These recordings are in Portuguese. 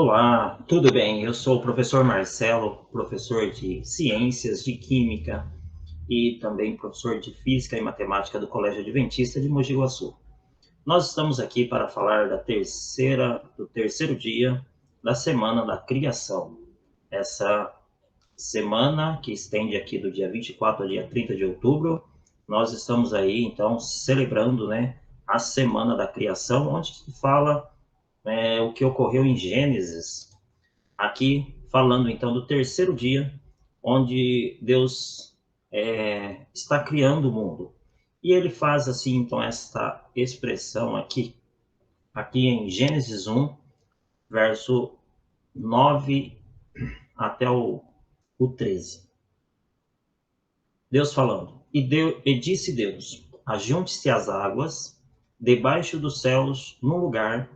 Olá, tudo bem? Eu sou o professor Marcelo, professor de Ciências, de Química e também professor de Física e Matemática do Colégio Adventista de Mogi Guaçu. Nós estamos aqui para falar do terceiro dia da Semana da Criação. Essa semana que estende aqui do dia 24 ao dia 30 de outubro, nós estamos aí então celebrando, a Semana da Criação, onde se fala o que ocorreu em Gênesis. Aqui falando então do terceiro dia, onde Deus está criando o mundo. E ele faz assim então esta expressão aqui em Gênesis 1, verso 9 até o 13. Deus falando: e disse Deus: ajunte-se as águas debaixo dos céus num lugar,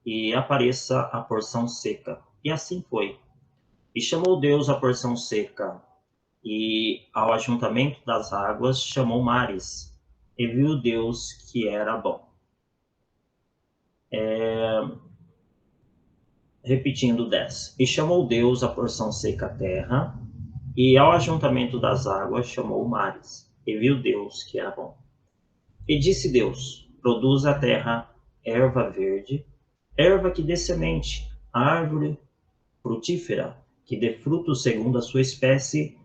e apareça a porção seca. E assim foi. E chamou Deus a porção seca, e ao ajuntamento das águas chamou mares. E viu Deus que era bom. Repetindo 10. E chamou Deus a porção seca a terra, e ao ajuntamento das águas chamou mares. E viu Deus que era bom. E disse Deus: produz a terra erva verde, erva que dê semente, árvore frutífera, que dê fruto segundo a sua espécie,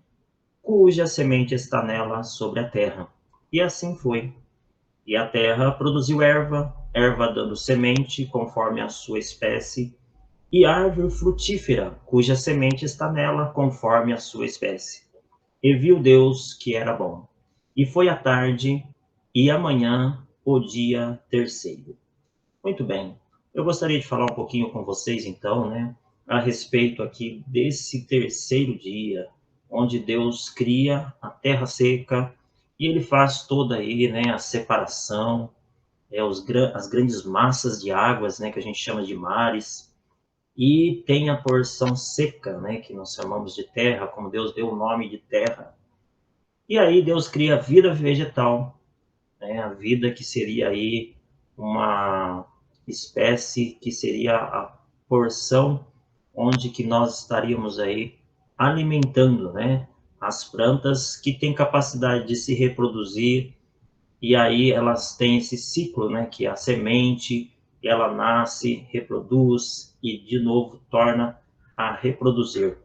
cuja semente está nela sobre a terra. E assim foi. E a terra produziu erva, erva dando semente conforme a sua espécie, e árvore frutífera, cuja semente está nela conforme a sua espécie. E viu Deus que era bom. E foi a tarde e amanhã o dia terceiro. Muito bem. Eu gostaria de falar um pouquinho com vocês então, a respeito aqui desse terceiro dia, onde Deus cria a terra seca e ele faz toda aí, a separação, as grandes massas de águas, que a gente chama de mares, e tem a porção seca, que nós chamamos de terra, como Deus deu o nome de terra. E aí Deus cria a vida vegetal, a vida que seria aí uma espécie que seria a porção onde que nós estaríamos aí alimentando, as plantas que têm capacidade de se reproduzir, e aí elas têm esse ciclo, que é a semente, ela nasce, reproduz e de novo torna a reproduzir.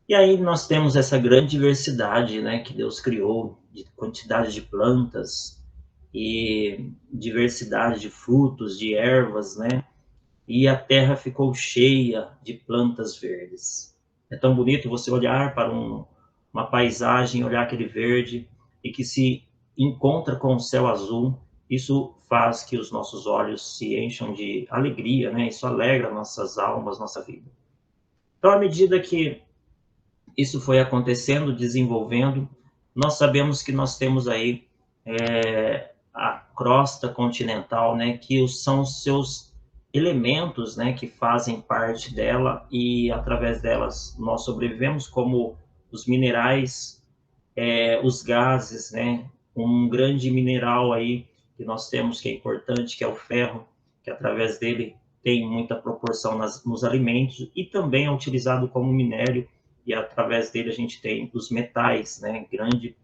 E aí nós temos essa grande diversidade, que Deus criou, de quantidade de plantas e diversidade de frutos, de ervas, e a terra ficou cheia de plantas verdes. É tão bonito você olhar para uma paisagem, olhar aquele verde, e que se encontra com o céu azul, isso faz que os nossos olhos se encham de alegria, Isso alegra nossas almas, nossa vida. Então, à medida que isso foi acontecendo, desenvolvendo, nós sabemos que nós temos aí a crosta continental, que são os seus elementos, que fazem parte dela, e através delas nós sobrevivemos, como os minerais, os gases, um grande mineral aí que nós temos que é importante, que é o ferro, que através dele tem muita proporção nos alimentos, e também é utilizado como minério, e através dele a gente tem os metais, grande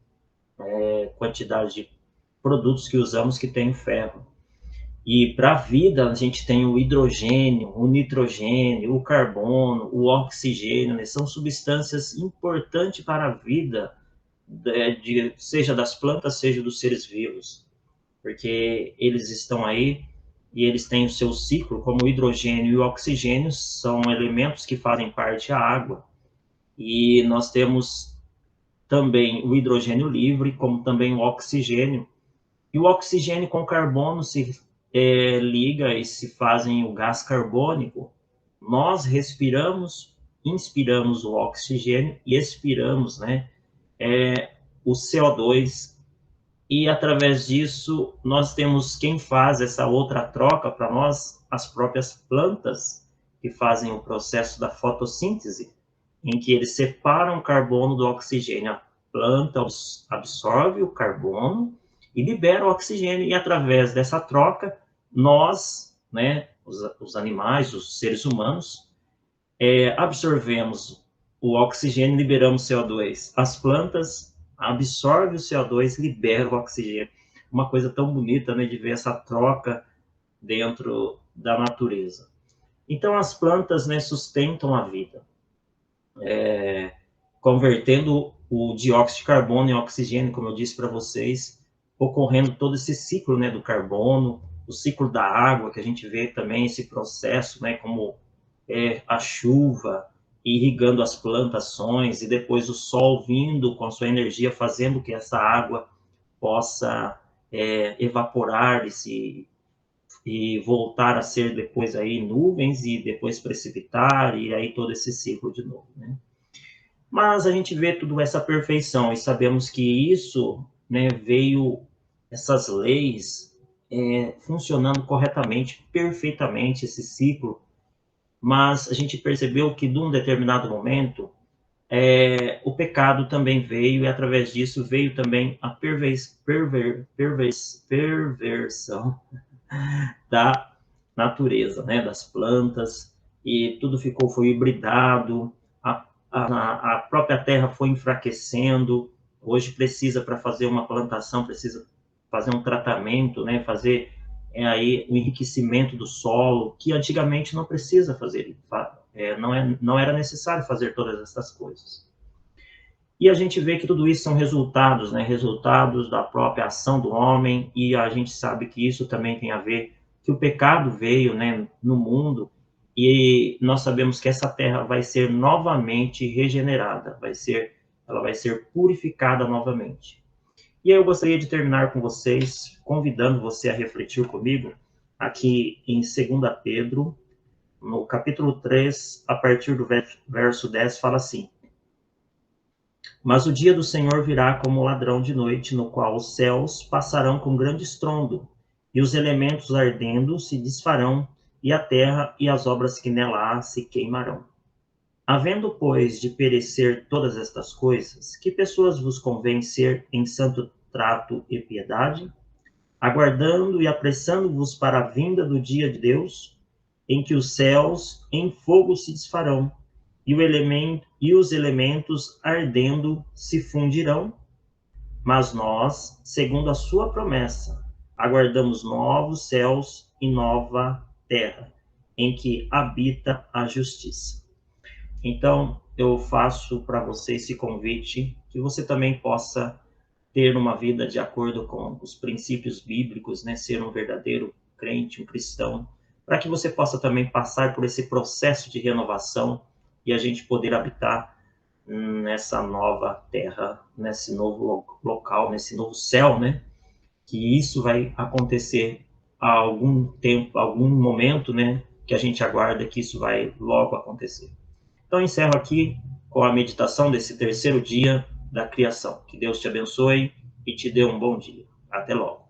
quantidade de produtos que usamos que tem o ferro. E para a vida, a gente tem o hidrogênio, o nitrogênio, o carbono, o oxigênio, são substâncias importantes para a vida, seja das plantas, seja dos seres vivos, porque eles estão aí e eles têm o seu ciclo, como o hidrogênio e o oxigênio são elementos que fazem parte da água. E nós temos também o hidrogênio livre, como também o oxigênio. E o oxigênio com carbono se liga e se fazem o gás carbônico. Nós respiramos, inspiramos o oxigênio e expiramos, o CO2. E através disso, nós temos quem faz essa outra troca para nós, as próprias plantas, que fazem o processo da fotossíntese, em que eles separam o carbono do oxigênio. A planta absorve o carbono e libera o oxigênio, e através dessa troca, nós, os animais, os seres humanos, absorvemos o oxigênio e liberamos CO2. As plantas absorvem o CO2 e liberam o oxigênio. Uma coisa tão bonita, né, de ver essa troca dentro da natureza. Então, as plantas, né, sustentam a vida, convertendo o dióxido de carbono em oxigênio, como eu disse para vocês, ocorrendo todo esse ciclo, né, do carbono, o ciclo da água, que a gente vê também esse processo, né, como a chuva irrigando as plantações e depois o sol vindo com a sua energia, fazendo que essa água possa evaporar e voltar a ser depois aí nuvens e depois precipitar e aí todo esse ciclo de novo, né? Mas a gente vê tudo essa perfeição e sabemos que isso, né, veio essas leis funcionando corretamente, perfeitamente esse ciclo, mas a gente percebeu que, num determinado momento, o pecado também veio, e através disso veio também a perversão da natureza, né, das plantas, e tudo foi hibridado, a própria terra foi enfraquecendo, hoje precisa, para fazer uma plantação, precisa fazer um tratamento, né, fazer aí o enriquecimento do solo, que antigamente não precisa fazer, não era necessário fazer todas essas coisas. E a gente vê que tudo isso são resultados, né, resultados da própria ação do homem, e a gente sabe que isso também tem a ver que o pecado veio, né, no mundo, e nós sabemos que essa terra vai ser novamente regenerada, ela vai ser purificada novamente. E aí eu gostaria de terminar com vocês, convidando você a refletir comigo, aqui em 2 Pedro, no capítulo 3, a partir do verso 10, fala assim: Mas o dia do Senhor virá como ladrão de noite, no qual os céus passarão com grande estrondo, e os elementos ardendo se desfarão, e a terra e as obras que nela há se queimarão. Havendo, pois, de perecer todas estas coisas, que pessoas vos convém ser em santo trato e piedade, aguardando e apressando-vos para a vinda do dia de Deus, em que os céus em fogo se desfarão, e os elementos ardendo se fundirão? Mas nós, segundo a sua promessa, aguardamos novos céus e nova terra, em que habita a justiça. Então, eu faço para você esse convite, que você também possa ter uma vida de acordo com os princípios bíblicos, né? Ser um verdadeiro crente, um cristão, para que você possa também passar por esse processo de renovação e a gente poder habitar nessa nova terra, nesse novo local, nesse novo céu, né? Que isso vai acontecer a algum tempo, algum momento, né? Que a gente aguarda que isso vai logo acontecer. Então, encerro aqui com a meditação desse terceiro dia da criação. Que Deus te abençoe e te dê um bom dia. Até logo.